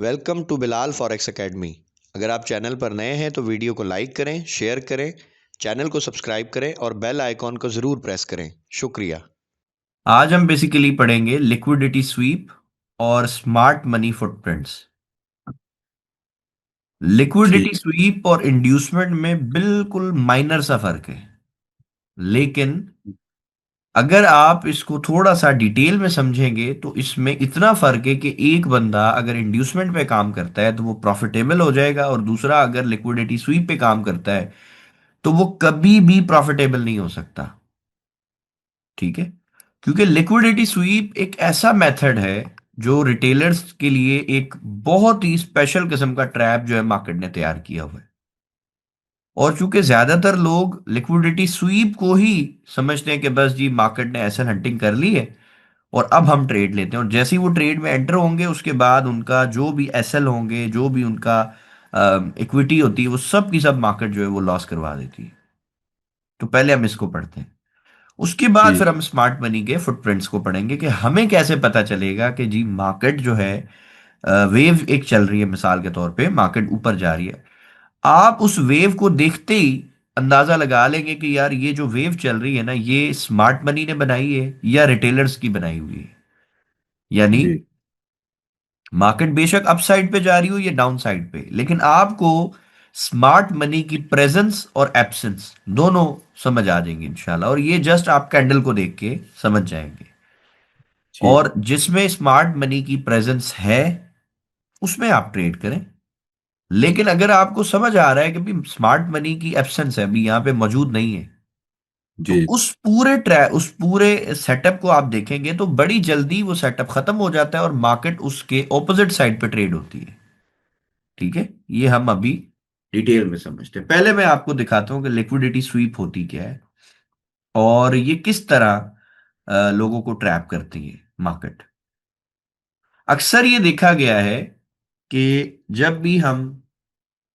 Welcome to Bilal forex academy. अगर आप channel पर नए हैं तो वीडियो को लाइक करें, शेयर करें, चैनल को सब्सक्राइब करें और बेल आइकॉन को ज़रूर प्रेस करें। शुक्रिया। आज हम बेसिकली पढ़ेंगे लिक्विडिटी स्वीप और स्मार्ट मनी फुटप्रिंट्स। लिक्विडिटी ठीक। स्वीप और इंड्यूसमेंट में बिल्कुल माइनर सा फर्क है, लेकिन अगर आप इसको थोड़ा सा डिटेल में समझेंगे तो इसमें इतना फर्क है कि एक बंदा अगर इंड्यूसमेंट पे काम करता है तो वो प्रॉफिटेबल हो जाएगा, और दूसरा अगर लिक्विडिटी स्वीप पे काम करता है तो वो कभी भी प्रॉफिटेबल नहीं हो सकता। ठीक है, क्योंकि लिक्विडिटी स्वीप एक ऐसा मेथड है जो रिटेलर्स के लिए एक बहुत ही स्पेशल किस्म का ट्रैप जो है मार्केट ने तैयार किया हुआ है। और चूंकि ज्यादातर लोग लिक्विडिटी स्वीप को ही समझते हैं कि बस जी मार्केट ने एसेट हंटिंग कर ली है और अब हम ट्रेड लेते हैं, और जैसे ही वो ट्रेड में एंटर होंगे उसके बाद उनका जो भी एसएल होंगे, जो भी उनका इक्विटी होती है, वो सब की सब मार्केट जो है वो लॉस करवा देती है। तो पहले हम इसको पढ़ते हैं, उसके बाद फिर ठीक। हम स्मार्ट मनी के फुटप्रिंट्स को पढ़ेंगे कि हमें कैसे पता चलेगा कि जी मार्केट जो है वेव एक चल रही है, मिसाल के तौर पे मार्केट ऊपर जा रही है। आप उस वेव को देखते ही अंदाजा लगा लेंगे कि यार ये जो वेव चल रही है ना, ये स्मार्ट मनी ने बनाई है या रिटेलर्स की बनाई हुई है। यानी जी। मार्केट बेशक अप साइड पे जा रही हो या डाउन साइड पे, लेकिन आपको स्मार्ट मनी की प्रेजेंस और एब्सेंस दोनों समझ आ जाएंगे इंशाल्लाह, और ये जस्ट आप कैंडल को देख के समझ जाएंगे। ठीक। और जिसमें स्मार्ट मनी की प्रेजेंस है उसमें आप ट्रेड करें। लेकिन अगर आपको समझ आ रहा है कि भी स्मार्ट मनी की एब्सेंस है, अभी यहाँ पे मौजूद नहीं है, तो जी। उस पूरे सेटअप को आप देखेंगे तो बड़ी जल्दी वो सेटअप खत्म हो जाता है और मार्केट उसके ऑपोजिट साइड पे ट्रेड होती है। ठीक है, ये हम अभी डिटेल में समझते हैं। पहले मैं आपको दिखाता हूँ कि लिक्विडिटी स्वीप होती क्या है और ये किस तरह लोगों को ट्रैप करती है मार्केट। अक्सर ये देखा गया है कि जब भी हम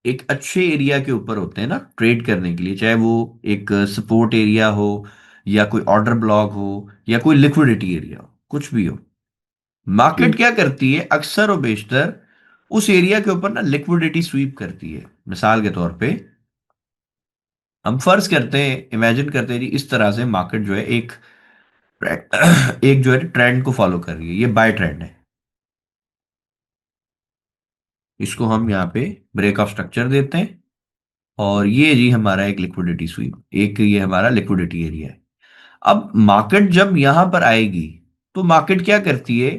एक अच्छे एरिया के ऊपर होते हैं ना ट्रेड करने के लिए, चाहे वो एक सपोर्ट एरिया हो या कोई ऑर्डर ब्लॉक हो या कोई लिक्विडिटी एरिया हो, कुछ भी हो, मार्केट ठीक। क्या करती है अक्सर और बेशतर उस एरिया के ऊपर ना लिक्विडिटी स्वीप करती है। मिसाल के तौर पे हम फर्ज करते हैं, इमेजिन करते हैं जी, इस तरह से मार्केट जो है एक एक जो है ट्रेंड को फॉलो कर रही है, ये बाय ट्रेंड है। इसको हम यहाँ पे ब्रेक ऑफ स्ट्रक्चर देते हैं, और ये जी हमारा एक लिक्विडिटी स्वीप, एक ये हमारा लिक्विडिटी एरिया है। अब मार्केट जब यहां पर आएगी तो मार्केट क्या करती है,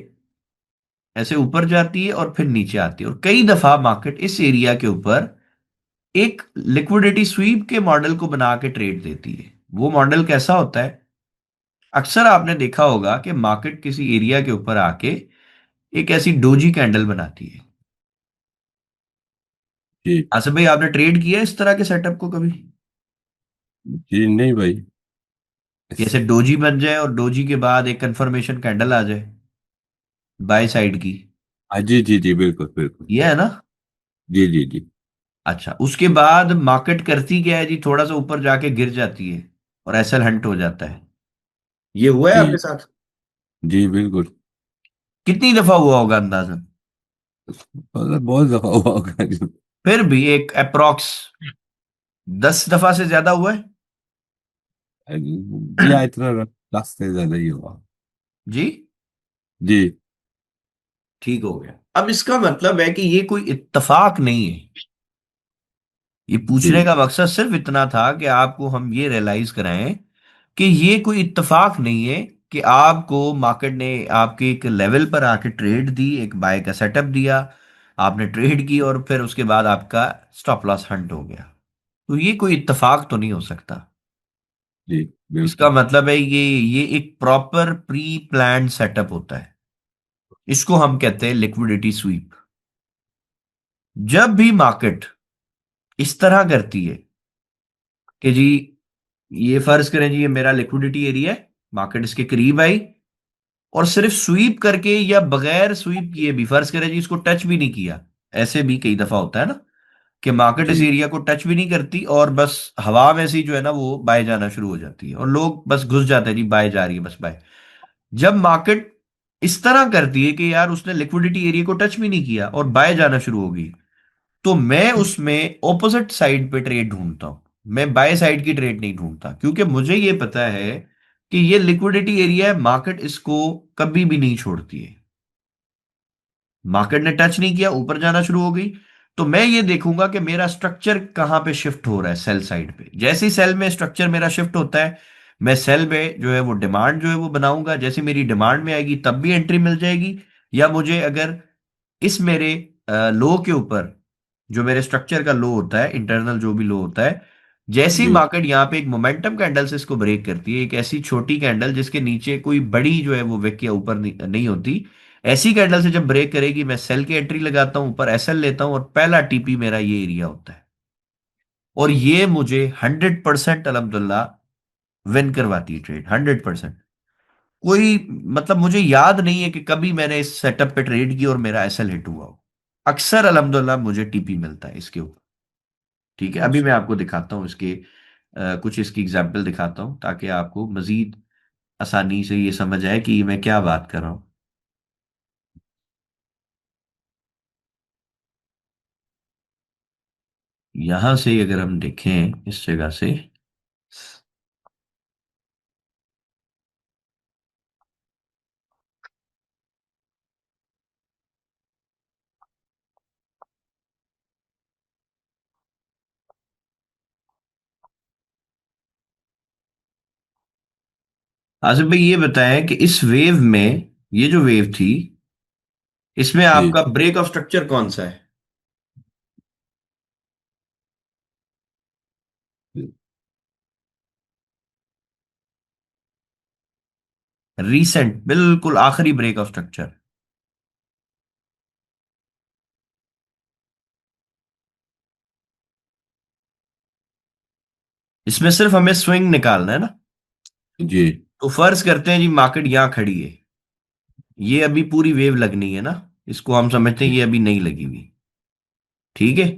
ऐसे ऊपर जाती है और फिर नीचे आती है, और कई दफा मार्केट इस एरिया के ऊपर एक लिक्विडिटी स्वीप के मॉडल को बना के ट्रेड देती है। वो मॉडल कैसा होता है, अक्सर आपने देखा होगा कि मार्केट किसी एरिया के ऊपर आके एक ऐसी डोजी कैंडल बनाती है। ठीक। आसिफ भाई, आपने ट्रेड किया है इस तरह के सेटअप को कभी? जी नहीं भाई। जैसे डोजी बन जाए और डोजी के बाद एक कंफर्मेशन कैंडल आ जाए बाय साइड की, हाँ जी जी जी, बिल्कुल बिल्कुल। ये है ना। जी जी जी। अच्छा, उसके बाद मार्केट करती क्या है जी, थोड़ा सा ऊपर जाके गिर जाती है और एसएल हंट हो जाता है। ये हुआ है आपके जी साथ? जी बिल्कुल। कितनी दफा हुआ होगा अंदाजन? मतलब बहुत दफा हुआ होगा जी। फिर भी एक अप्रोक्स 10 दफा से ज्यादा हुआ है। या इतना लास्ट से ज्यादा ही हुआ। जी, जी ठीक हो गया। अब इसका मतलब है कि ये कोई इत्तेफाक नहीं है। ये पूछने जी का मकसद सिर्फ इतना था कि आपको हम ये रियलाइज कराएं कि ये कोई इत्तेफाक नहीं है कि आपको मार्केट ने आपके एक लेवल पर आके ट्रेड दी, एक बाय का सेटअप दिया, आपने ट्रेड की और फिर उसके बाद आपका स्टॉप लॉस हंट हो गया। तो ये कोई इत्तेफाक तो नहीं हो सकता। जी इसका बिल्कुल। मतलब है ये एक प्रॉपर प्री प्लान्ड सेटअप होता है। इसको हम कहते हैं लिक्विडिटी स्वीप। जब भी मार्केट इस तरह करती है कि जी, ये फर्ज करें जी ये मेरा लिक्विडिटी एरिया है, मार्केट इसके करीब आई और सिर्फ स्वीप करके या बगैर स्वीप किए भी, फर्ज करें जी इसको टच भी नहीं किया, ऐसे भी कई दफा होता है ना कि मार्केट इस जी एरिया को टच भी नहीं करती और बस हवा में सी जो है ना वो बाय जाना शुरू हो जाती है और लोग बस घुस जाते हैं जी, बाय जा रही है बस बाय। जब मार्केट इस तरह करती है कि यार उसने लिक्विडिटी एरिया को टच भी नहीं किया और बाय जाना शुरू हो गई, तो मैं उसमें ऑपोजिट साइड पे ट्रेड ढूंढता हूं। मैं बाय साइड की ट्रेड नहीं ढूंढता, क्योंकि मुझे ये पता है कि ये लिक्विडिटी एरिया है, मार्केट इसको कभी भी नहीं छोड़ती है। मार्केट ने टच नहीं किया, ऊपर जाना शुरू हो गई, तो मैं ये देखूंगा कि मेरा स्ट्रक्चर कहां पे शिफ्ट हो रहा है। सेल साइड पे, जैसे ही सेल में स्ट्रक्चर मेरा शिफ्ट होता है, मैं सेल में जो है वो डिमांड जो है वो बनाऊंगा। जैसे मेरी डिमांड में आएगी तब भी एंट्री मिल जाएगी। या मुझे अगर इस मेरे लो के ऊपर, जो मेरे स्ट्रक्चर का लो होता है, इंटरनल जो भी लो होता है, जैसे ही जी मार्केट यहाँ पे एक मोमेंटम कैंडल से इसको ब्रेक करती है, एक ऐसी छोटी कैंडल जिसके नीचे कोई बड़ी जो है वो विक या ऊपर नहीं होती, ऐसी कैंडल से जब ब्रेक करेगी, मैं सेल की एंट्री लगाता हूं, ऊपर एसएल लेता हूं, और पहला टीपी मेरा ये एरिया होता है। और ये मुझे 100% अल्हम्दुलिल्लाह विन करवाती है ट्रेड, 100%। कोई मतलब मुझे याद नहीं है कि कभी मैंने इस सेटअप पे ट्रेड की और मेरा एसएल हिट हुआ हो। अक्सर अल्हम्दुलिल्लाह मुझे टीपी मिलता है इसके ऊपर। ठीक है, अभी मैं आपको दिखाता हूँ इसके कुछ इसकी एग्जाम्पल दिखाता हूँ, ताकि आपको मजीद आसानी से ये समझ आए कि मैं क्या बात कर रहा हूँ। यहां से अगर हम देखें इस जगह से, आसिफ भाई ये बताएं कि इस वेव में, ये जो वेव थी, इसमें जी आपका ब्रेक ऑफ स्ट्रक्चर कौन सा है? रीसेंट, बिल्कुल आखिरी ब्रेक ऑफ स्ट्रक्चर। इसमें सिर्फ हमें स्विंग निकालना है ना। जी तो फर्ज करते हैं जी मार्केट यहां खड़ी है, ये अभी पूरी वेव लगनी है ना, इसको हम समझते हैं जी ये अभी नहीं लगी हुई। ठीक है,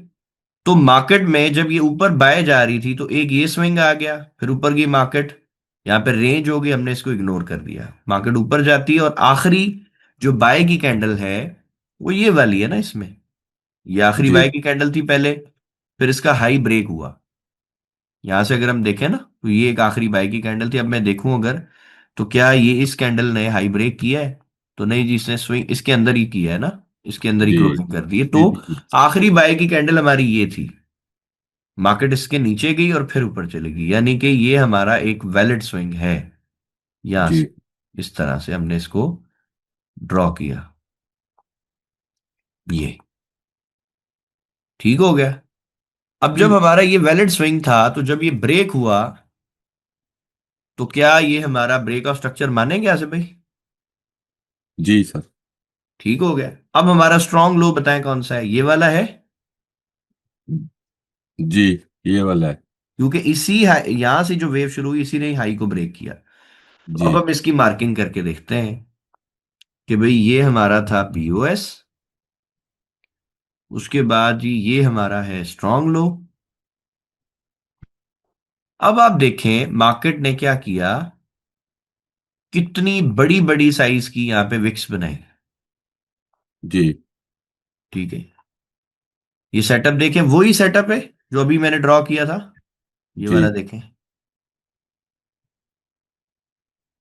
तो मार्केट में जब ये ऊपर बाय जा रही थी, तो एक ये स्विंग आ गया, फिर ऊपर की मार्केट, यहाँ पे रेंज हो गई, हमने इसको इग्नोर कर दिया, मार्केट ऊपर जाती है, और आखिरी जो बाय की कैंडल है वो ये वाली है ना इसमें। ये आखिरी जी बाय की कैंडल थी पहले, फिर इसका हाई ब्रेक हुआ। यहां से अगर हम देखें ना, तो ये एक आखिरी बाय की कैंडल थी। अब मैं देखूं अगर, तो क्या ये इस कैंडल ने हाई ब्रेक किया है? तो नहीं जी, इसने स्विंग इसके अंदर ही किया है ना, इसके अंदर ही जी क्लोजिंग कर दी है। जी तो जी जी आखिरी बाय की कैंडल हमारी ये थी, मार्केट इसके नीचे गई और फिर ऊपर चली गई, यानी कि ये हमारा एक वैलिड स्विंग है। यहां जी से इस तरह से हमने इसको ड्रॉ किया, ये ठीक हो गया। अब जी जब हमारा ये वैलिड स्विंग था, तो जब ये ब्रेक हुआ, तो क्या ये हमारा ब्रेक ऑफ स्ट्रक्चर मानेंगे आसिफ भाई? जी सर। ठीक हो गया। अब हमारा स्ट्रॉन्ग लो बताएं कौन सा है, ये वाला है, जी ये वाला है। क्योंकि इसी यहां से जो वेव शुरू हुई, इसी ने ही हाई को ब्रेक किया। तो जी अब हम इसकी मार्किंग करके देखते हैं कि भाई ये हमारा था पीओएस, उसके बाद जी ये हमारा है स्ट्रॉन्ग लो। अब आप देखें मार्केट ने क्या किया, कितनी बड़ी बड़ी साइज की यहां पे विक्स बनाई। जी ठीक है, ये सेटअप देखें, वही सेटअप है जो अभी मैंने ड्रॉ किया था, ये जी वाला देखें।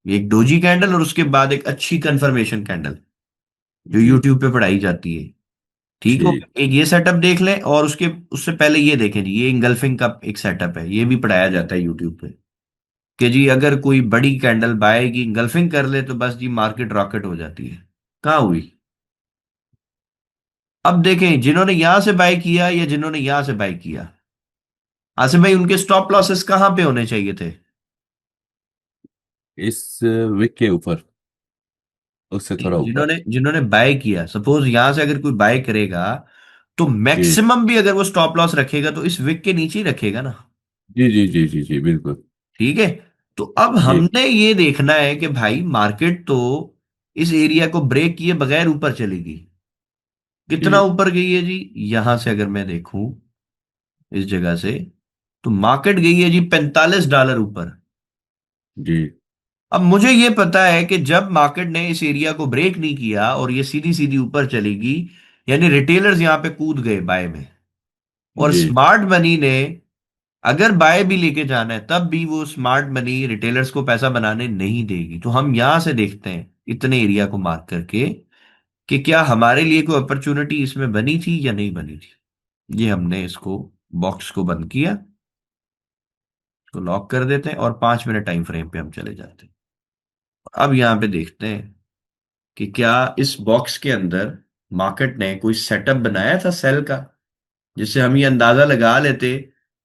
एक डोजी कैंडल और उसके बाद एक अच्छी कंफर्मेशन कैंडल जो जी यूट्यूब पे पढ़ाई जाती है। ठीक हो, ठीक। एक ये सेटअप देख लें, और उसके उससे पहले ये देखें जी, ये इंगल्फिंग का एक सेटअप है, ये भी पढ़ाया जाता है यूट्यूब पे, कि जी अगर कोई बड़ी कैंडल बाय की इंगल्फिंग कर ले, तो बस जी मार्केट रॉकेट हो जाती है। कहाँ हुई? अब देखें, जिन्होंने यहां से बाय किया या जिन्होंने यहां से बाय किया, आसिफ भाई उनके स्टॉप लॉसेस कहां पे होने चाहिए थे? इस विक के ऊपर, उससे थोड़ा ऊपर। जिन्होंने जिन्होंने बाय किया, सपोज यहां से अगर कोई बाय करेगा, तो जी मैक्सिमम भी अगर वो स्टॉप लॉस रखेगा, तो इस विक के नीचे ही रखेगा ना। जी जी जी जी जी बिल्कुल। ठीक है, तो अब जी हमने ये देखना है कि भाई मार्केट तो इस एरिया को ब्रेक किए बगैर ऊपर चलेगी। कितना जी ऊपर गई है जी? यहां से अगर मैं देखूं इस जगह से, तो मार्केट गई है जी $45 ऊपर। जी अब मुझे ये पता है कि जब मार्केट ने इस एरिया को ब्रेक नहीं किया और ये सीधी सीधी ऊपर चलेगी, यानी रिटेलर्स यहां पे कूद गए बाय में, और जी स्मार्ट मनी ने अगर बाय भी लेके जाना है तब भी वो स्मार्ट मनी रिटेलर्स को पैसा बनाने नहीं देगी। तो हम यहां से देखते हैं इतने एरिया को मार्क करके कि क्या हमारे लिए कोई अपॉर्चुनिटी इसमें बनी थी या नहीं बनी थी। ये हमने इसको बॉक्स को बंद किया, तो लॉक कर देते हैं और 5 मिनट टाइम फ्रेम पे हम चले जाते हैं। अब यहां पे देखते हैं कि क्या इस बॉक्स के अंदर मार्केट ने कोई सेटअप बनाया था सेल का, जिससे हम ये अंदाजा लगा लेते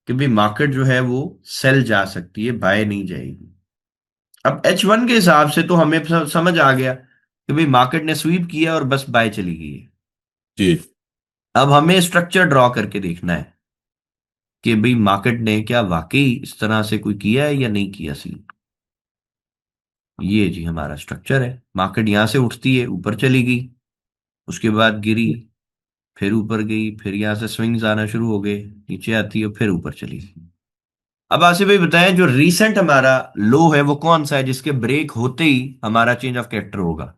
कि भाई मार्केट जो है वो सेल जा सकती है, बाय नहीं जाएगी। अब H1 के हिसाब से तो हमें समझ आ गया कि भाई मार्केट ने स्वीप किया और बस बाय चली गई है। जी अब हमें स्ट्रक्चर ड्रॉ करके देखना है कि भाई मार्केट ने क्या वाकई इस तरह से कोई किया है या नहीं किया सीन। ये जी हमारा स्ट्रक्चर है। मार्केट यहां से उठती है, ऊपर चली गई, उसके बाद गिरी, फिर ऊपर गई, फिर यहां से स्विंग्स आना शुरू हो गए, नीचे आती है, फिर ऊपर चली गई। अब आसिफ भाई बताएं, जो रीसेंट हमारा लो है वो कौन सा है जिसके ब्रेक होते ही हमारा चेंज ऑफ कैरेक्टर होगा।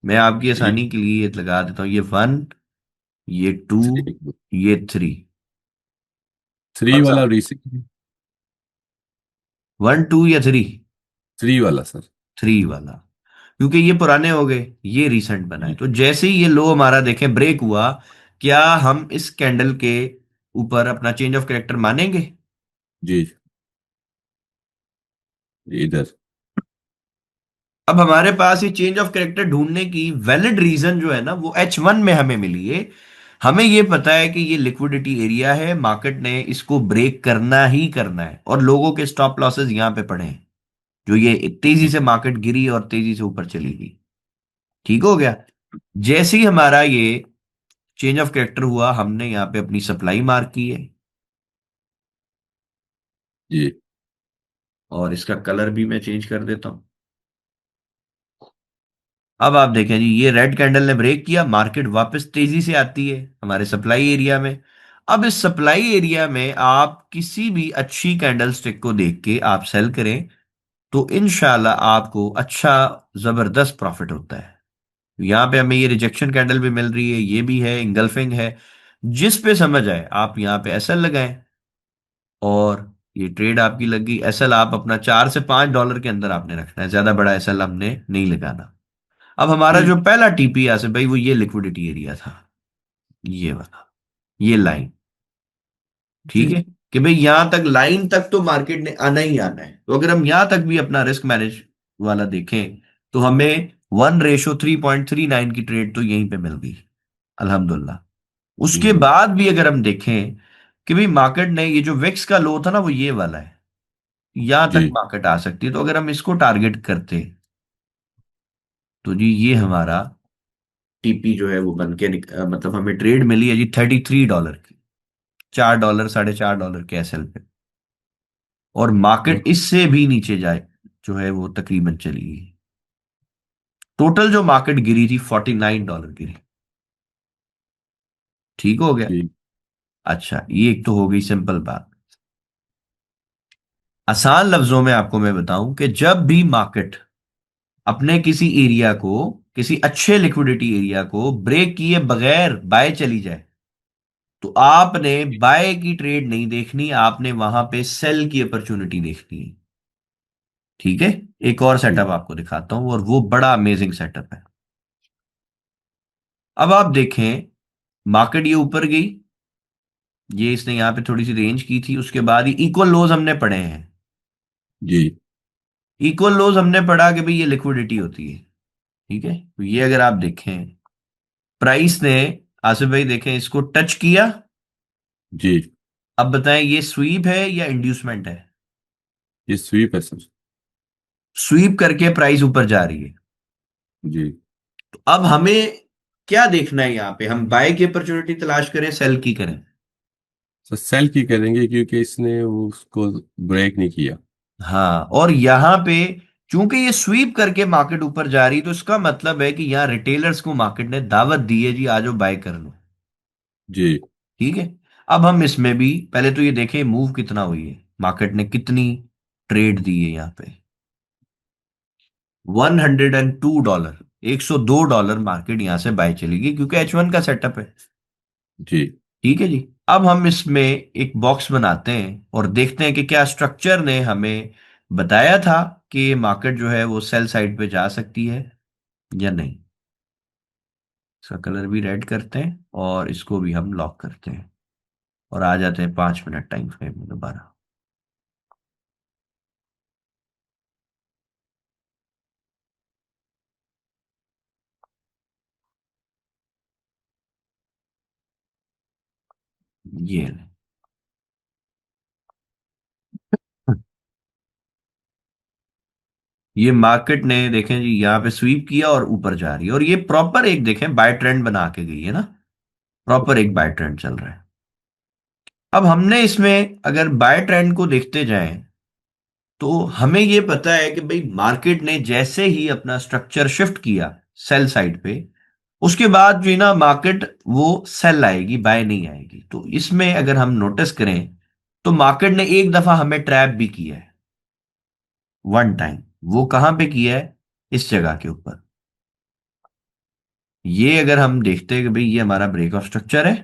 मैं आपकी थ्री। आसानी के लिए ये लगा देता हूँ, ये 1, ये 2, थ्री ये 3। थ्री कौन सा? वाला रिसेंट। 1, 2 या 3? 3 वाला सर। 3 वाला, क्योंकि ये पुराने हो गए, ये रिसेंट बना है। जी तो जैसे ही ये लो हमारा देखें ब्रेक हुआ, क्या हम इस कैंडल के ऊपर अपना चेंज ऑफ कैरेक्टर मानेंगे? जी इधर। अब हमारे पास ये चेंज ऑफ कैरेक्टर ढूंढने की वैलिड रीजन जो है ना, वो H1 में हमें मिली है। हमें ये पता है कि ये लिक्विडिटी एरिया है, मार्केट ने इसको ब्रेक करना ही करना है, और लोगों के स्टॉप लॉसेस यहां पे पड़े हैं, जो ये तेजी जी से मार्केट गिरी और तेजी से ऊपर चली गई। ठीक हो गया। जैसे ही हमारा ये चेंज ऑफ कैरेक्टर हुआ, हमने यहाँ पे अपनी सप्लाई मार्क की है, जी और इसका कलर भी मैं चेंज कर देता हूं। अब आप देखें जी, ये रेड कैंडल ने ब्रेक किया, मार्केट वापस तेजी से आती है हमारे सप्लाई एरिया में। अब इस सप्लाई एरिया में आप किसी भी अच्छी कैंडल स्टिक को देख के आप सेल करें, तो इंशाल्लाह आपको अच्छा जबरदस्त प्रॉफिट होता है। यहां पे हमें ये रिजेक्शन कैंडल भी मिल रही है, ये भी है, इंगल्फिंग है। जिस पे समझ आए आप यहाँ पे एसएल लगाएं, और ये ट्रेड आपकी लग गई। एसएल आप अपना $4 से $5 के अंदर आपने रखना है, ज्यादा बड़ा एसएल हमने नहीं लगाना। अब हमारा जी जो पहला टीपी से भाई वो ये लिक्विडिटी एरिया था, ये वाला, ये लाइन। ठीक जी है कि भाई यहां तक, लाइन तक तो मार्केट ने आना ही आना है। तो अगर हम यहां तक भी अपना रिस्क मैनेज वाला देखें, तो हमें 1:3.39 की ट्रेड तो यहीं पे मिल गई, अल्हम्दुलिल्लाह। उसके हम्म, बाद भी अगर हम देखें कि भाई मार्केट ने, ये जो विक्स का लो था ना वो ये वाला है, यहां तक जी मार्केट आ सकती है। तो अगर हम इसको टारगेट करते, तो जी ये हमारा टीपी जो है वो बन के मतलब हमें ट्रेड मिली है जी $33 की, $4, $4.5 के एसएल पे। और मार्केट इससे भी नीचे जाए जो है वो तकरीबन चली गई। टोटल जो मार्केट गिरी थी $49 गिरी। ठीक हो गया। जी अच्छा, ये एक तो हो गई सिंपल बात। आसान लफ्जों में आपको मैं बताऊं कि जब भी मार्केट अपने किसी एरिया को, किसी अच्छे लिक्विडिटी एरिया को ब्रेक किए बगैर बाय चली जाए, तो आपने बाय की ट्रेड नहीं देखनी, आपने वहां पे सेल की अपॉर्चुनिटी देखनी है। ठीक है। एक और जी सेटअप आपको दिखाता हूं, और वो बड़ा अमेजिंग सेटअप है। अब आप देखें, मार्केट ये ऊपर गई, ये इसने यहां पे थोड़ी सी रेंज की थी, उसके बाद ही इक्वल लोज हमने पढ़े हैं। जी इक्वल लोज हमने पढ़ा कि भाई ये लिक्विडिटी होती है। ठीक है, तो ये अगर आप देखें, प्राइस ने, आसिफ भाई देखें, इसको टच किया। जी अब बताएं ये स्वीप है या इंड्यूसमेंट है? ये स्वीप है सर। स्वीप करके प्राइस ऊपर जा रही है। जी तो अब हमें क्या देखना है, यहां पे हम बाय की अपॉर्चुनिटी तलाश करें, सेल की करें? सर सेल की करेंगे क्योंकि इसने वो उसको ब्रेक नहीं किया। हाँ, और यहां पे चूंकि ये स्वीप करके मार्केट ऊपर जा रही, तो इसका मतलब है कि यहां रिटेलर्स को मार्केट ने दावत दी है जी, आ जाओ बाय कर लो। जी ठीक है। अब हम इसमें भी पहले तो ये देखें मूव कितना हुई है, मार्केट ने कितनी ट्रेड दी है यहां पे। $102, $102 मार्केट यहां से बाय चलेगी क्योंकि H1 का सेटअप है। जी। ठीक है जी। अब हम इसमें एक बॉक्स बनाते हैं और देखते हैं कि क्या स्ट्रक्चर ने हमें बताया था कि मार्केट जो है वो सेल साइड पे जा सकती है या नहीं। इसका कलर भी रेड करते हैं और इसको भी हम लॉक करते हैं और आ जाते हैं 5 मिनट टाइम फ्रेम में दोबारा। ये ले। ये मार्केट ने देखें जी यहाँ पे स्वीप किया और ऊपर जा रही है और ये प्रॉपर एक देखें बाय ट्रेंड बना के गई है ना। प्रॉपर एक बाय ट्रेंड चल रहा है। अब हमने इसमें अगर बाय ट्रेंड को देखते जाएं तो हमें ये पता है कि भाई मार्केट ने जैसे ही अपना स्ट्रक्चर शिफ्ट किया सेल साइड पे, उसके बाद जो है ना मार्केट वो सेल आएगी, बाय नहीं आएगी। तो इसमें अगर हम नोटिस करें तो मार्केट ने एक दफा हमें ट्रैप भी किया है, वन टाइम। वो कहां पे किया है? इस जगह के ऊपर। ये अगर हम देखते हैं कि भाई ये हमारा ब्रेक ऑफ स्ट्रक्चर है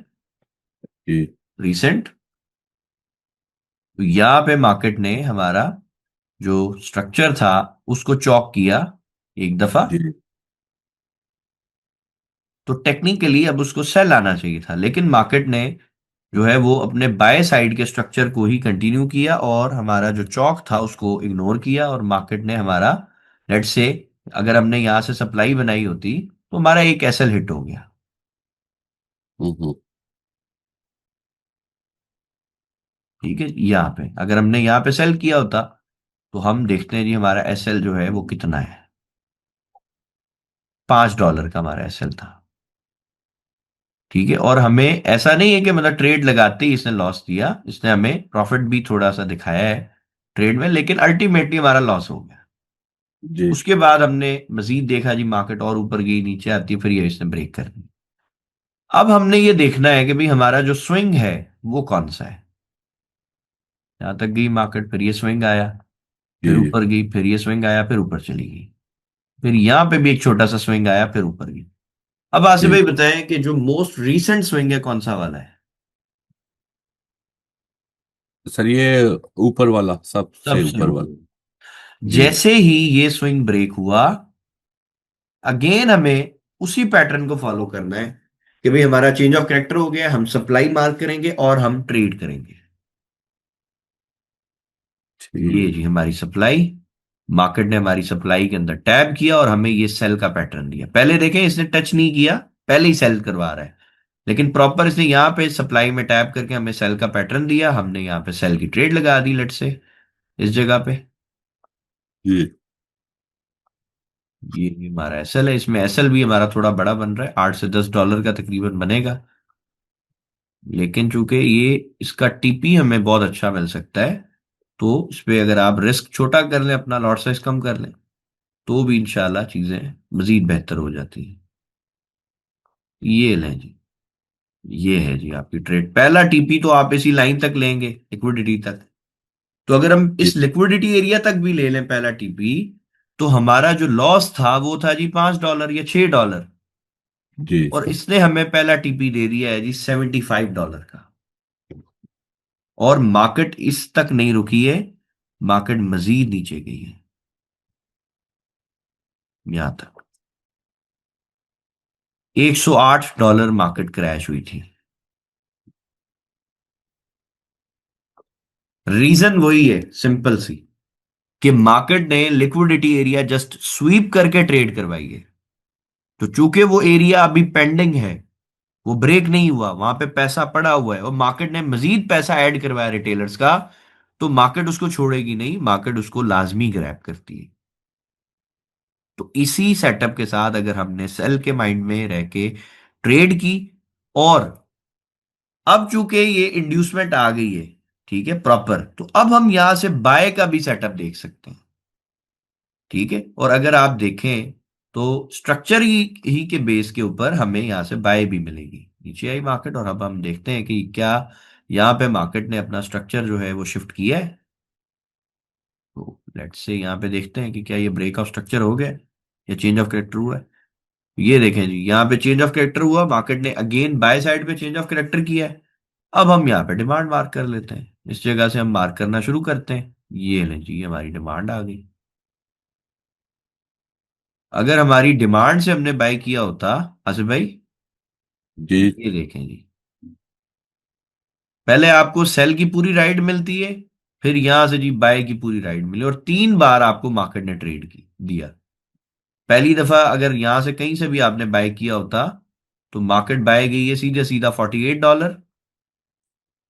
जी। रीसेंट, तो यहां पे मार्केट ने हमारा जो स्ट्रक्चर था उसको चॉक किया एक दफा। जी। तो टेक्निकली अब उसको सेल आना चाहिए था, लेकिन मार्केट ने जो है वो अपने बाय साइड के स्ट्रक्चर को ही कंटिन्यू किया और हमारा जो चौक था उसको इग्नोर किया और मार्केट ने हमारा, लेट से अगर हमने यहां से सप्लाई बनाई होती तो हमारा एक एसएल हिट हो गया। हम्म। ठीक है। यहाँ पे अगर हमने यहाँ पे सेल किया होता तो हम देखते हैं जी हमारा एसएल जो है वो कितना है। $5 का हमारा एसएल था। ठीक है। और हमें ऐसा नहीं है कि मतलब ट्रेड लगाते ही इसने लॉस दिया, इसने हमें प्रॉफिट भी थोड़ा सा दिखाया है ट्रेड में, लेकिन अल्टीमेटली हमारा लॉस हो गया। जी। उसके बाद हमने मजीद देखा जी मार्केट और ऊपर गई नीचे आती है, फिर ये इसने ब्रेक कर दी। अब हमने ये देखना है कि भाई हमारा जो स्विंग है वो कौन सा है। यहां तक गई मार्केट, फिर ये स्विंग आया, फिर जी। ऊपर गई, फिर ये स्विंग आया, फिर ऊपर चली गई, फिर यहां पे भी एक छोटा सा स्विंग आया, फिर ऊपर गई। अब आसिफ जी। भाई बताएं कि जो मोस्ट रीसेंट स्विंग है कौन सा वाला है। सर ये ऊपर वाला, सबसे सबसे ऊपर वाला। ऊपर। जी। जैसे ही ये स्विंग ब्रेक हुआ, अगेन हमें उसी पैटर्न को फॉलो करना है कि भाई हमारा चेंज ऑफ कैरेक्टर हो गया, हम सप्लाई मार्क करेंगे और हम ट्रेड करेंगे। ये ठीक। जी हमारी सप्लाई, मार्केट ने हमारी सप्लाई के अंदर टैब किया और हमें ये सेल का पैटर्न दिया। पहले देखें इसने टच नहीं किया, पहले ही सेल करवा रहा है, लेकिन प्रॉपर इसने यहां पे सप्लाई में टैप करके हमें सेल का पैटर्न दिया, हमने यहां पे सेल की ट्रेड लगा दी लेट से इस जगह पे। जी। ये हमारा एसएल है, इसमें एसएल भी हमारा थोड़ा बड़ा बन रहा है, $8 से $10 का तकरीबन बनेगा। लेकिन चूंकि ये इसका टीपी हमें बहुत अच्छा मिल सकता है, तो इस पे अगर आप रिस्क छोटा कर लें, अपना लॉट साइज कम कर लें, तो भी इंशाल्लाह चीजें मजीद बेहतर हो जाती हैं। ये लें जी। ये है जी आपकी ट्रेड। पहला टीपी तो आप इसी लाइन तक लेंगे, लिक्विडिटी तक। तो अगर हम जी। इस लिक्विडिटी एरिया तक भी ले लें पहला टीपी, तो हमारा जो लॉस था वो था जी $5 या $6। जी और सर। इसने हमें पहला टीपी दे दिया है जी $75 का। और मार्केट इस तक नहीं रुकी है, मार्केट मजीद नीचे गई है यहां तक। $108 मार्केट क्रैश हुई थी। रीजन वही है, सिंपल सी, कि मार्केट ने लिक्विडिटी एरिया जस्ट स्वीप करके ट्रेड करवाई है। तो चूंकि वो एरिया अभी पेंडिंग है, वो ब्रेक नहीं हुआ, वहां पे पैसा पड़ा हुआ है और मार्केट ने मजीद पैसा ऐड करवाया रिटेलर्स का, तो मार्केट उसको छोड़ेगी नहीं, मार्केट उसको लाजमी ग्रैब करती है। तो इसी सेटअप के साथ अगर हमने सेल के माइंड में रह के ट्रेड की, और अब चूंकि ये इंड्यूसमेंट आ गई है, ठीक है प्रॉपर, तो अब हम यहां से बाय का भी सेटअप देख सकते हैं। ठीक है। और अगर आप देखें तो स्ट्रक्चर ही के बेस के ऊपर हमें यहां से बाय भी मिलेगी। नीचे आई मार्केट और अब हम देखते हैं कि क्या यहां पे मार्केट ने अपना स्ट्रक्चर जो है वो शिफ्ट किया है। तो लेट्स से यहाँ पे देखते हैं कि क्या ये ब्रेक ऑफ स्ट्रक्चर हो गया या चेंज ऑफ कैरेक्टर हुआ है। ये देखें जी, यहाँ पे चेंज ऑफ कैरेक्टर हुआ, मार्केट ने अगेन बाय साइड पे चेंज ऑफ कैरेक्टर किया है। अब हम यहाँ पे डिमांड मार्क कर लेते हैं, इस जगह से हम मार्क करना शुरू करते हैं। ये लें जी, हमारी डिमांड आ गई। अगर हमारी डिमांड से हमने बाय किया होता आसिफ भाई, जी ये देखें जी, पहले आपको सेल की पूरी राइट मिलती है, फिर यहां से जी बाय की पूरी राइट मिली, और 3 बार आपको मार्केट ने ट्रेड की दिया। पहली दफा अगर यहां से कहीं से भी आपने बाय किया होता तो मार्केट बाय गई है सीधे सीधा $48।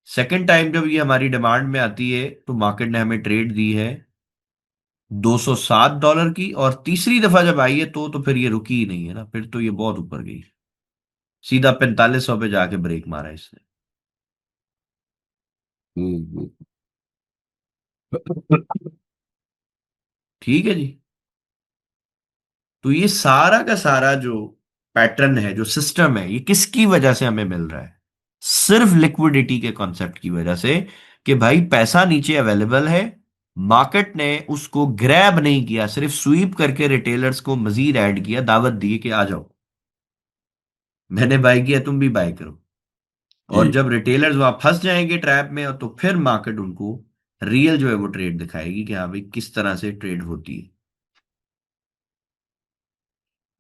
सेकंड टाइम जब ये हमारी डिमांड में आती है तो मार्केट ने हमें ट्रेड दी है $207 की, और तीसरी दफा जब आई है तो फिर ये रुकी ही नहीं है ना, फिर तो ये बहुत ऊपर गई, सीधा 4500 पे जाके ब्रेक मारा इसने। हम्म। ठीक है जी। तो ये सारा का सारा जो पैटर्न है, जो सिस्टम है, ये किसकी वजह से हमें मिल रहा है? सिर्फ लिक्विडिटी के कॉन्सेप्ट की वजह से, कि भाई पैसा नीचे अवेलेबल है, मार्केट ने उसको ग्रैब नहीं किया, सिर्फ स्वीप करके रिटेलर्स को मजीद ऐड किया, दावत दी कि आ जाओ, मैंने बाय किया, तुम भी बाय करो। और जी जब रिटेलर्स वहां फंस जाएंगे ट्रैप में, तो फिर मार्केट उनको रियल जो है वो ट्रेड दिखाएगी कि हाँ भाई किस तरह से ट्रेड होती है।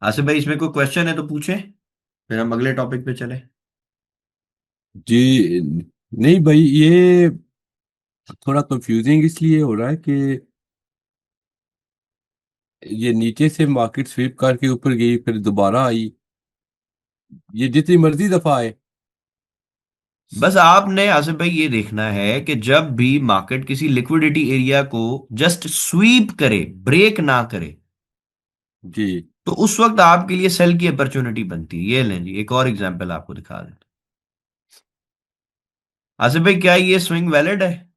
आसिफ भाई, इसमें कोई क्वेश्चन है तो पूछे, फिर हम अगले टॉपिक पे चले। जी। नहीं भाई, ये थोड़ा कंफ्यूजिंग इसलिए हो रहा है कि ये नीचे से मार्केट स्वीप करके ऊपर गई, फिर दोबारा आई, ये जितनी मर्जी दफा आए। बस आपने आसिफ भाई ये देखना है कि जब भी मार्केट किसी लिक्विडिटी एरिया को जस्ट स्वीप करे, ब्रेक ना करे, जी तो उस वक्त आपके लिए सेल की अपॉर्चुनिटी बनती है। ये लें जी, एक और एग्जांपल आपको दिखा दें। आसिफ भाई, क्या ये स्विंग वैलिड है?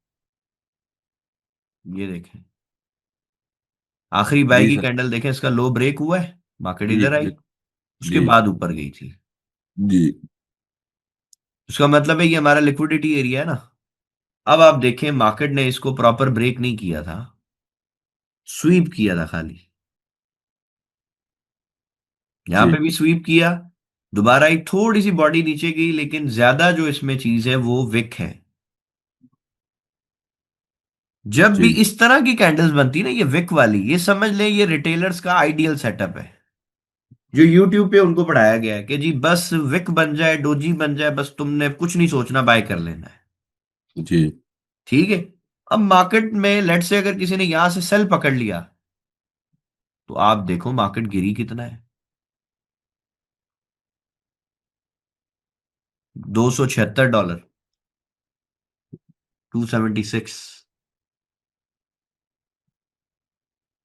ये देखें, आखिरी बाय जी की सर। कैंडल देखें, इसका लो ब्रेक हुआ है, मार्केट जी इधर आई, जी उसके जी बाद ऊपर गई थी। जी उसका मतलब है ये हमारा लिक्विडिटी एरिया है ना। अब आप देखें, मार्केट ने इसको प्रॉपर ब्रेक नहीं किया था, स्वीप किया था खाली। यहां पे जी भी स्वीप किया, दोबारा एक थोड़ी सी बॉडी नीचे गई, लेकिन ज्यादा जो इसमें चीज है वो विक है। जब भी जी इस तरह की कैंडल्स बनती है ना, ये विक वाली, ये समझ ले ये रिटेलर्स का आइडियल सेटअप है, जो यूट्यूब पे उनको पढ़ाया गया है कि जी बस विक बन जाए, डोजी बन जाए, बस तुमने कुछ नहीं सोचना, बाय कर लेना है। जी ठीक है। अब मार्केट में लेट से अगर किसी ने यहां से सेल पकड़ लिया, तो आप देखो मार्केट गिरी कितना है, $276, 276।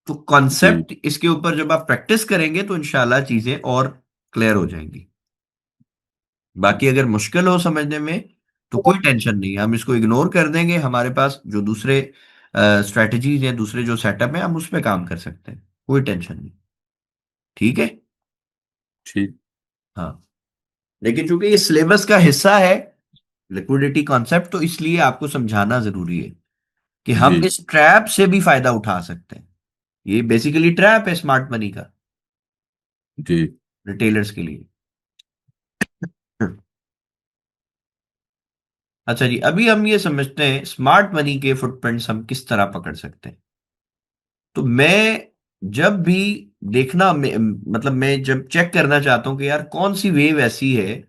तो जी कॉन्सेप्ट इसके ऊपर जब आप प्रैक्टिस करेंगे तो इंशाल्लाह चीजें और क्लियर हो जाएंगी। बाकी अगर मुश्किल हो समझने में, तो कोई टेंशन नहीं, हम इसको इग्नोर कर देंगे, हमारे पास जो दूसरे स्ट्रेटजीज हैं, दूसरे जो सेटअप है, हम उस पर काम कर सकते हैं, कोई टेंशन नहीं। ठीक है। ठीक। हाँ, लेकिन चूंकि ये सिलेबस का हिस्सा है लिक्विडिटी कॉन्सेप्ट, तो इसलिए आपको समझाना जरूरी है कि हम जी इस ट्रैप से भी फायदा उठा सकते हैं। ये बेसिकली ट्रैप है स्मार्ट मनी का, जी रिटेलर्स के लिए। अच्छा जी, अभी हम ये समझते हैं स्मार्ट मनी के फुटप्रिंट्स हम किस तरह पकड़ सकते हैं। तो मैं जब भी मतलब मैं जब चेक करना चाहता हूं कि यार कौन सी वेव ऐसी है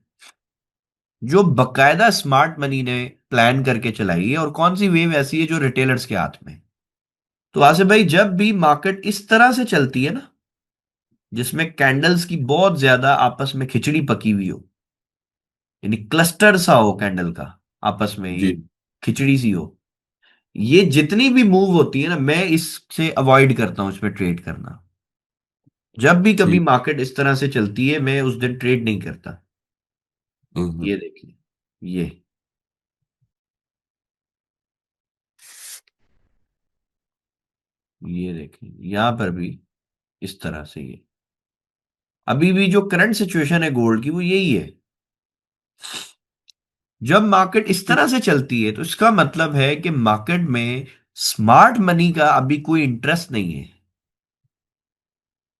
जो बकायदा स्मार्ट मनी ने प्लान करके चलाई है, और कौन सी वेव ऐसी है जो रिटेलर्स के हाथ में है। तो आसिफ भाई, जब भी मार्केट इस तरह से चलती है ना, जिसमें कैंडल्स की बहुत ज्यादा आपस में खिचड़ी पकी हुई हो, यानी क्लस्टर सा हो कैंडल का, आपस में ये जी खिचड़ी सी हो, ये जितनी भी मूव होती है ना, मैं इससे अवॉइड करता हूं इसमें ट्रेड करना। जब भी कभी ठीक। मार्केट इस तरह से चलती है, मैं उस दिन ट्रेड नहीं करता। हम्म। ये देखिए, ये ये देखिए, यहां पर भी इस तरह से ये अभी भी जो करंट सिचुएशन है गोल्ड की, वो यही है। जब मार्केट इस तरह से चलती है तो इसका मतलब है कि मार्केट में स्मार्ट मनी का अभी कोई इंटरेस्ट नहीं है,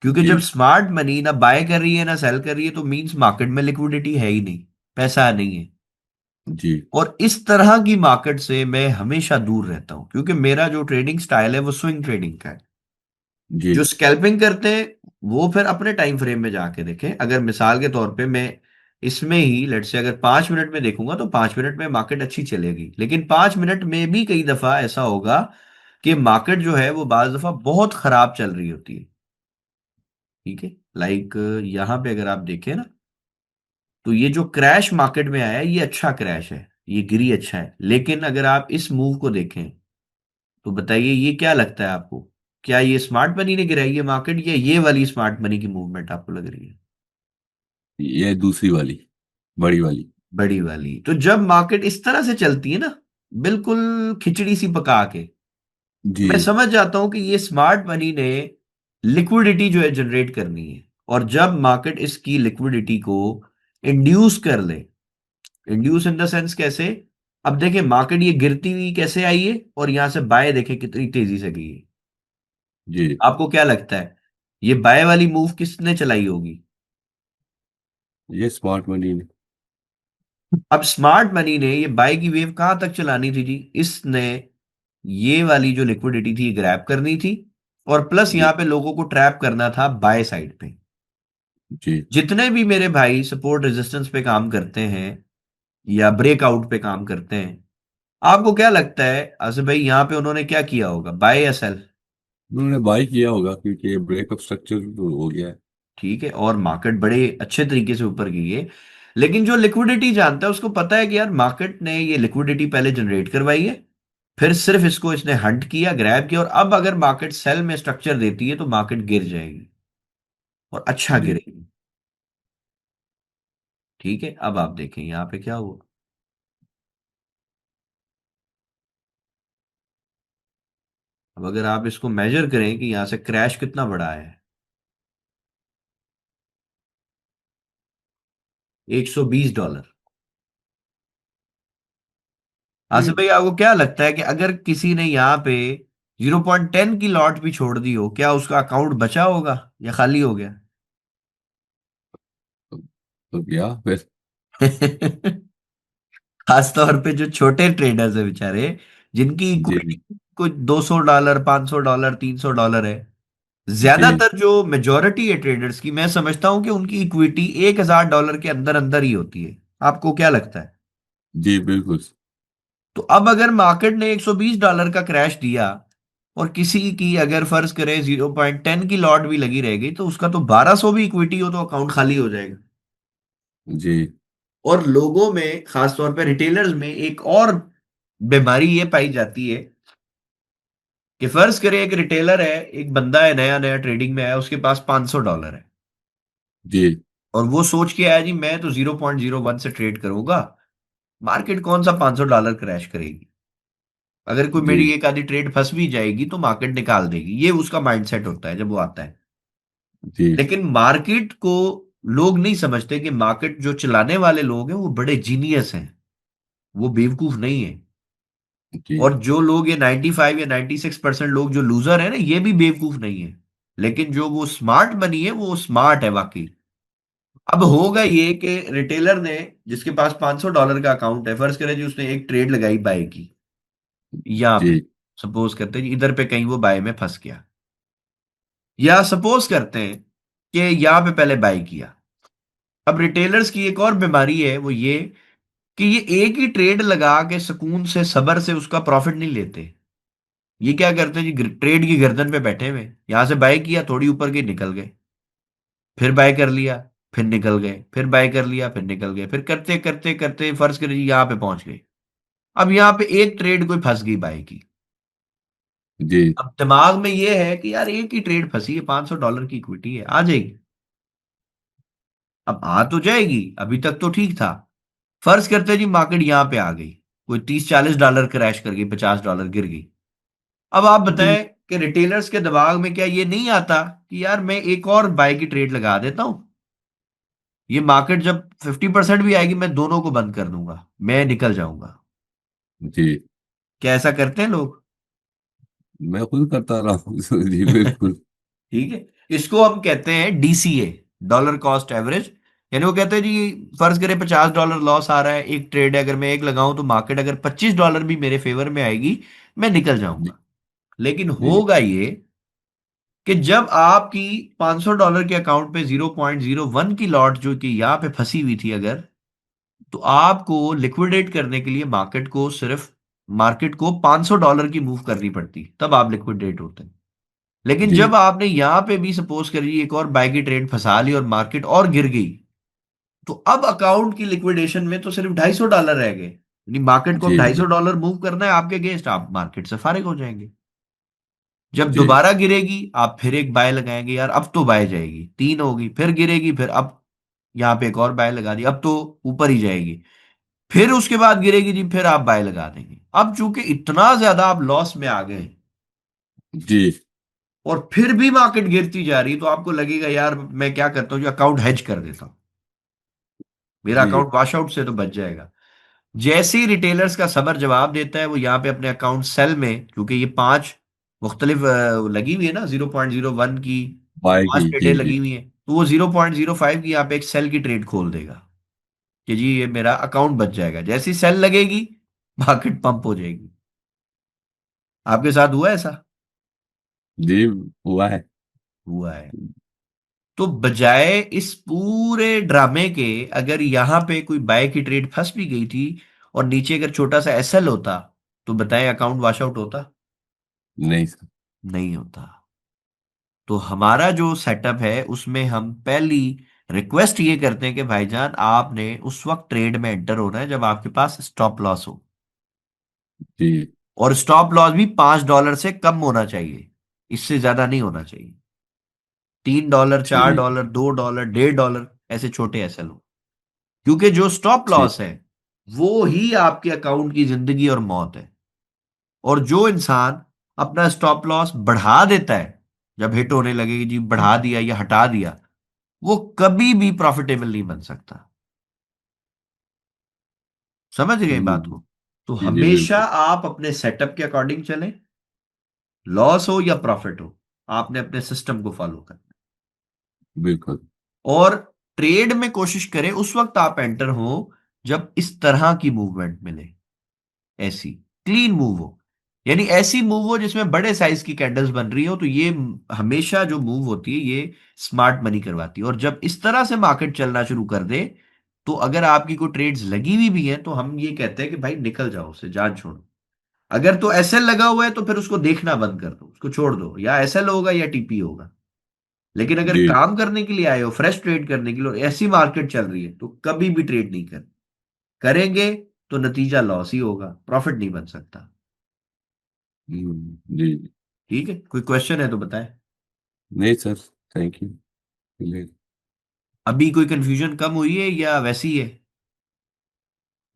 क्योंकि जब जी स्मार्ट मनी ना बाय कर रही है ना सेल कर रही है, तो मींस मार्केट में लिक्विडिटी है ही नहीं, पैसा नहीं है। जी और इस तरह की मार्केट से मैं हमेशा दूर रहता हूं, क्योंकि मेरा जो ट्रेडिंग स्टाइल है वो स्विंग ट्रेडिंग का है। जी जो स्कैल्पिंग करते हैं वो फिर अपने टाइम फ्रेम में जाके देखें। अगर मिसाल के तौर पे मैं इसमें ही लेट से अगर 5 मिनट में देखूंगा तो 5 मिनट में मार्केट अच्छी चलेगी, लेकिन 5 मिनट में भी कई दफा ऐसा होगा कि मार्केट जो है वो बाज दफा बहुत खराब चल रही होती है। ठीक है, लाइक यहां पे अगर आप देखें ना, तो ये जो क्रैश मार्केट में आया है, ये अच्छा क्रैश है, ये गिरी अच्छा है। लेकिन अगर आप इस मूव को देखें तो बताइए ये क्या लगता है आपको? क्या ये स्मार्ट मनी ने गिराई है मार्केट, या ये वाली स्मार्ट मनी की मूवमेंट आपको लग रही है? ये दूसरी वाली, बड़ी वाली। बड़ी वाली। तो जब मार्केट इस तरह से चलती है ना, बिल्कुल खिचड़ी सी पका के, जी मैं समझ जाता हूं कि ये स्मार्ट मनी ने लिक्विडिटी जो है जनरेट करनी है। और जब मार्केट इसकी लिक्विडिटी को इंड्यूस कर ले, इंड्यूस इन द सेंस कैसे? अब देखें मार्केट ये गिरती हुई कैसे आई है, और यहां से बाय देखें कितनी तेजी से गई है। जी। आपको क्या लगता है ये बाय वाली मूव किसने चलाई होगी? ये स्मार्ट मनी ने। अब स्मार्ट मनी ने ये बाय की वेव कहां तक चलानी थी जी? इसने ये वाली जो लिक्विडिटी थी ग्रैब करनी थी, और प्लस जी यहां पे लोगों को ट्रैप करना था बाय साइड पे। जी जितने भी मेरे भाई सपोर्ट रेजिस्टेंस पे काम करते हैं या ब्रेकआउट पे काम करते हैं, आपको क्या लगता है आसिफ भाई यहां पे उन्होंने क्या किया होगा, बाय या सेल? उन्होंने बाई किया होगा क्योंकि ये ब्रेकअप स्ट्रक्चर हो गया है। ठीक है, और मार्केट बड़े अच्छे तरीके से ऊपर गई है। लेकिन जो लिक्विडिटी जानता है उसको पता है कि यार मार्केट ने ये लिक्विडिटी पहले जनरेट करवाई है, फिर सिर्फ इसको इसने हंट किया, ग्रैब किया, और अब अगर मार्केट सेल में स्ट्रक्चर देती है तो मार्केट गिर जाएगी, और अच्छा जी गिरेगी। ठीक है, अब आप देखें यहां पे क्या हुआ। अब अगर आप इसको मेजर करें कि यहां से क्रैश कितना बड़ा है, $120। आसिफ जी। भाई आपको क्या लगता है कि अगर किसी ने यहाँ पे 0.10 की लॉट भी छोड़ दी हो, क्या उसका अकाउंट बचा होगा या खाली हो गया? तो गया फिर। खासतौर पे जो छोटे ट्रेडर्स है बेचारे, जिनकी जी इक्विटी कुछ $200, $500, $300 है। जी ज्यादातर जो मेजोरिटी है ट्रेडर्स की, मैं समझता हूं कि उनकी इक्विटी $1000 के अंदर अंदर ही होती है। आपको क्या लगता है? जी बिल्कुल। तो अब अगर मार्केट ने $120 का क्रैश दिया, और किसी की अगर फर्ज करें 0.10 की लॉट भी लगी रह गई, तो उसका तो 1200 भी इक्विटी हो तो अकाउंट खाली हो जाएगा। जी और लोगों में खासतौर पे रिटेलर्स में एक और बीमारी ये पाई जाती है कि फर्ज करें एक रिटेलर है, एक बंदा है नया नया ट्रेडिंग में आया, उसके पास $500 है, जी और वो सोच के आया जी मैं तो 0.01 से ट्रेड करूंगा, मार्केट कौन सा $500 क्रैश करेगी, अगर कोई जी मेरी एक आधी ट्रेड फंस भी जाएगी तो मार्केट निकाल देगी। ये उसका माइंडसेट होता है जब वो आता है। जी लेकिन मार्केट को लोग नहीं समझते कि मार्केट जो चलाने वाले लोग हैं वो बड़े जीनियस हैं, वो बेवकूफ नहीं है। जी और जो लोग ये 95 या 96% लोग जो लूजर है ना, ये भी बेवकूफ नहीं है। लेकिन जो वो स्मार्ट मनी है वो स्मार्ट है वाकई। अब होगा ये कि रिटेलर ने, जिसके पास $500 का अकाउंट है, फर्ज करें जी उसने एक ट्रेड लगाई बाय की यहां पे, जी सपोज करते हैं जी इधर पे कहीं वो बाय में फंस गया, या सपोज करते हैं कि यहां पे पहले बाय किया। अब रिटेलर्स की एक और बीमारी है, वो ये कि ये एक ही ट्रेड लगा के सुकून से सबर से उसका प्रॉफिट नहीं लेते। ये क्या करते हैं जी, ट्रेड की गर्दन पे बैठे हुए, यहां से बाय किया, थोड़ी ऊपर गई निकल गए, फिर बाय कर लिया, फिर निकल गए, फिर बाय कर लिया, फिर निकल गए, फिर करते करते करते फर्ज करिए जी यहां पे पहुंच गए। अब यहां पे एक ट्रेड कोई फंस गई बाय की। जी अब दिमाग में ये है कि यार एक ही ट्रेड फंसी है, $500 की इक्विटी है, आ जाएगी। अब आ तो जाएगी, अभी तक तो ठीक था। फर्ज करते हैं जी मार्केट यहां पे आ गई, कोई $30-40 क्रैश कर गई, $50 गिर गई। अब आप जी बताएं कि रिटेलर्स के दिमाग में क्या ये नहीं आता कि यार मैं एक और बाय की ट्रेड लगा देता हूं, ये मार्केट जब 50% भी आएगी मैं दोनों को बंद कर दूंगा, मैं निकल जाऊंगा। जी क्या ऐसा करते हैं लोग? मैं खुद करता रहा हूँ जी बिल्कुल। ठीक है, इसको हम कहते हैं डीसीए, डॉलर कॉस्ट एवरेज। यानी वो कहते हैं जी, फर्ज करें $50 लॉस आ रहा है, एक ट्रेड है, अगर मैं एक लगाऊं तो मार्केट अगर $25 भी मेरे फेवर में आएगी, मैं निकल जी जाऊंगा। लेकिन जी होगा ये कि जब आपकी $500 के अकाउंट पे 0.01 की लॉट जो कि यहाँ पे फंसी हुई थी, अगर तो आपको लिक्विडेट करने के लिए मार्केट को $500 की मूव करनी पड़ती, तब आप लिक्विडेट होते हैं। लेकिन जी जब आपने यहां पे भी सपोज करिए एक और बाय की ट्रेड फंसा ली और मार्केट और गिर गई, तो अब अकाउंट की लिक्विडेशन में तो सिर्फ $250 रह गए, यानी मार्केट को अब जी ढाई जी सौ डॉलर मूव करना है आपके अगेंस्ट, आप मार्केट से फारिग हो जाएंगे। जब जी दोबारा गिरेगी आप फिर एक बाय लगाएंगे, यार अब तो बाय जाएगी, 3 होगी, फिर गिरेगी, फिर अब यहाँ पे एक और बाय लगा दी, अब तो ऊपर ही जाएगी, फिर उसके बाद गिरेगी जी, फिर आप बाय लगा देंगे। अब चूंकि इतना ज्यादा आप लॉस में आ गए जी और फिर भी मार्केट गिरती जा रही है, तो आपको लगेगा यार मैं क्या करता हूँ, जो अकाउंट हेज कर देता हूँ, मेरा जी अकाउंट वॉश आउट से तो बच जाएगा। जैसे ही रिटेलर्स का सबर जवाब देता है, वो यहाँ पे अपने अकाउंट सेल में, क्योंकि ये 5 मुख्तलिफ लगी हुई है ना, 0.01 की पांच पाएगी। ट्रेडें जी लगी जी हुई हैं, तो वो 0.05 की यहाँ पे एक सेल की ट्रेड खोल देगा कि जी ये मेरा अकाउंट बच जाएगा। जैसी सेल लगेगी मार्केट पंप हो जाएगी। आपके साथ हुआ ऐसा? जी हुआ है। हुआ है। तो बजाय इस पूरे ड्रामे के, अगर यहां पे कोई बाय की ट्रेड फंस भी गई थी और नीचे अगर छोटा सा एसएल होता, तो बताएं अकाउंट वॉश आउट होता? नहीं सर। नहीं होता। तो हमारा जो सेटअप है उसमें हम पहली रिक्वेस्ट ये करते हैं कि भाईजान आपने उस वक्त ट्रेड में एंटर होना है जब आपके पास स्टॉप लॉस हो, जी और स्टॉप लॉस भी $5 से कम होना चाहिए, इससे ज्यादा नहीं होना चाहिए। $3, ठीक $4, $2, $1.5, ऐसे छोटे एसएल हो। क्योंकि जो स्टॉप ठीक। लॉस है वो ही आपके अकाउंट की जिंदगी और मौत है। और जो इंसान अपना स्टॉप लॉस बढ़ा देता है, जब हिट होने लगेगी जी बढ़ा दिया या हटा दिया, वो कभी भी प्रॉफिटेबल नहीं बन सकता। समझ गए बात को? तो जी जी हमेशा बिल्कुल आप अपने सेटअप के अकॉर्डिंग चलें, लॉस हो या प्रॉफिट हो, आपने अपने सिस्टम को फॉलो करना है। बिल्कुल। और ट्रेड में कोशिश करें उस वक्त आप एंटर हो जब इस तरह की मूवमेंट मिले, ऐसी क्लीन मूव हो, यानी ऐसी मूव हो जिसमें बड़े साइज की कैंडल्स बन रही हो, तो ये हमेशा जो मूव होती है ये स्मार्ट मनी करवाती है। और जब इस तरह से मार्केट चलना शुरू कर दे, तो अगर आपकी कोई ट्रेड्स लगी हुई भी हैं तो हम ये कहते हैं कि भाई निकल जाओ, उससे जान छोड़ो। अगर तो एसएल लगा हुआ है तो फिर उसको देखना बंद कर दो, उसको छोड़ दो, या एसएल होगा या टीपी होगा। लेकिन अगर जी काम करने के लिए आए हो, फ्रेश ट्रेड करने के लिए, और ऐसी मार्केट चल रही है, तो कभी भी ट्रेड नहीं करेंगे तो नतीजा लॉस ही होगा, प्रॉफिट नहीं बन सकता। जी जी। ठीक है, कोई क्वेश्चन है तो बताएं। नहीं सर। Thank you. नहीं अभी कोई कंफ्यूजन कम हुई है या वैसी है?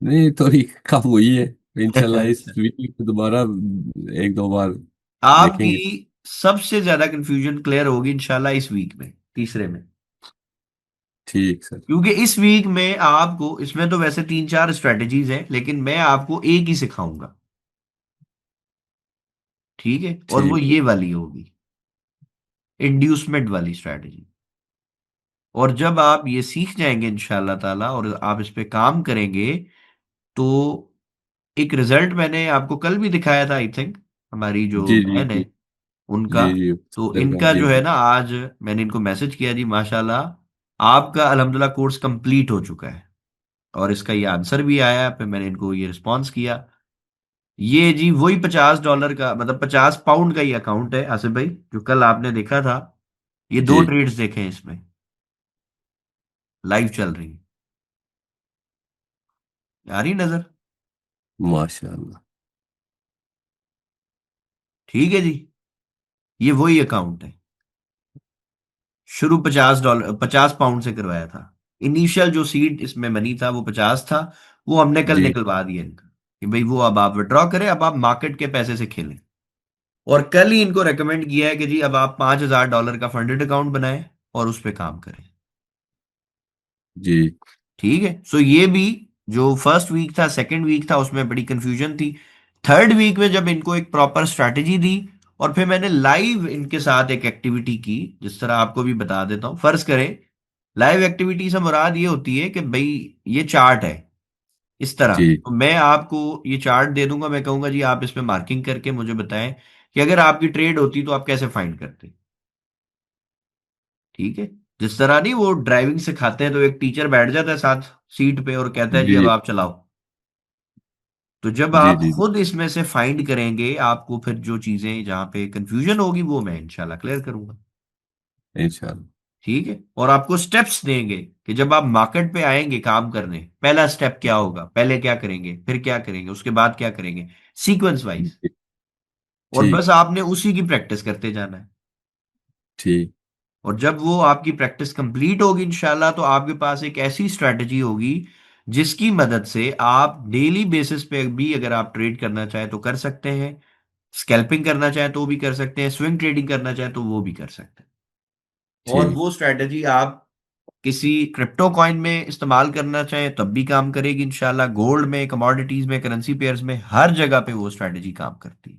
नहीं, थोड़ी कम हुई है। इंशाल्लाह इस अच्छा। वीक दोबारा एक दो बार आपकी देखेंगे। सबसे ज्यादा कंफ्यूजन क्लियर होगी इंशाल्लाह इस वीक में, तीसरे में। ठीक सर। क्योंकि इस वीक में आपको, इसमें तो वैसे 3-4 स्ट्रेटजीज हैं, लेकिन मैं आपको एक ही सिखाऊंगा। ठीक है, और वो ठीक है। ये वाली होगी, इंड्यूसमेंट वाली स्ट्रेटजी। और जब आप ये सीख जाएंगे इंशाल्लाह ताला और आप इस पे काम करेंगे, तो एक रिजल्ट मैंने आपको कल भी दिखाया था आई थिंक, हमारी जो जी जी बहन है जी उनका। जी जी। तो दरगाह इनका जी जो है जी। ना, आज मैंने इनको मैसेज किया जी, माशाल्लाह आपका अल्हम्दुलिल्लाह कोर्स कंप्लीट हो चुका है, और इसका ये आंसर भी आया। फिर मैंने इनको ये रिस्पॉन्स किया। ये जी वही $50 का, मतलब £50 का ही अकाउंट है आसिफ भाई, जो कल आपने देखा था। ये दो जी ट्रेड्स देखे हैं इसमें, लाइव चल रही है। आ रही नजर? माशाल्लाह। ठीक है जी, ये वही अकाउंट है। शुरू $50, £50 से करवाया था। इनिशियल जो सीड इसमें मनी था वो 50 था, वो हमने कल जी निकलवा दिया इनका कि भाई वो अब आप विड्रॉ करें, अब आप मार्केट के पैसे से खेलें। और कल ही इनको रेकमेंड किया है कि जी अब आप $5000 का फंडेड अकाउंट बनाएं और उस पर काम करें। जी ठीक है, सो ये भी जो फर्स्ट वीक था, सेकंड वीक था, उसमें बड़ी कंफ्यूजन थी। थर्ड वीक में जब इनको एक प्रॉपर स्ट्रैटेजी दी और फिर मैंने लाइव इनके साथ एक एक्टिविटी की, जिस तरह आपको भी बता देता हूं। फर्ज करें, लाइव एक्टिविटी से मुराद ये होती है कि भाई ये चार्ट है इस तरह, जी तो मैं आपको ये चार्ट दे दूंगा, मैं कहूंगा जी आप इसमें मार्किंग करके मुझे बताएं कि अगर आपकी ट्रेड होती तो आप कैसे फाइंड करते। ठीक है। जिस तरह नहीं वो ड्राइविंग सिखाते हैं तो एक टीचर बैठ जाता है साथ सीट पे और कहता है जी अब जी आप चलाओ। तो जब जी आप जी जी खुद इसमें से फाइंड करेंगे, आपको फिर जो चीजें जहां पे कंफ्यूजन होगी वो मैं इंशाल्लाह क्लियर करूंगा। इंशाल्लाह। ठीक है। और आपको स्टेप्स देंगे कि जब आप मार्केट पे आएंगे काम करने, पहला स्टेप क्या होगा, पहले क्या करेंगे, फिर क्या करेंगे, उसके बाद क्या करेंगे, सीक्वेंस वाइज। जी, और ठीक बस आपने उसी की प्रैक्टिस करते जाना है। ठीक। और जब वो आपकी प्रैक्टिस कंप्लीट होगी इंशाल्लाह, तो आपके पास एक ऐसी स्ट्रैटेजी होगी जिसकी मदद से आप डेली बेसिस पे भी अगर आप ट्रेड करना चाहें तो कर सकते हैं, स्कैल्पिंग करना चाहें तो भी कर सकते हैं, स्विंग ट्रेडिंग करना चाहें तो वो भी कर सकते हैं। और ठीक। वो स्ट्रैटेजी आप किसी क्रिप्टो कॉइन में इस्तेमाल करना चाहें तब भी काम करेगी इंशाल्लाह, गोल्ड में, कमोडिटीज में, करेंसी पेयर्स में, हर जगह पे वो स्ट्रैटेजी काम करती है।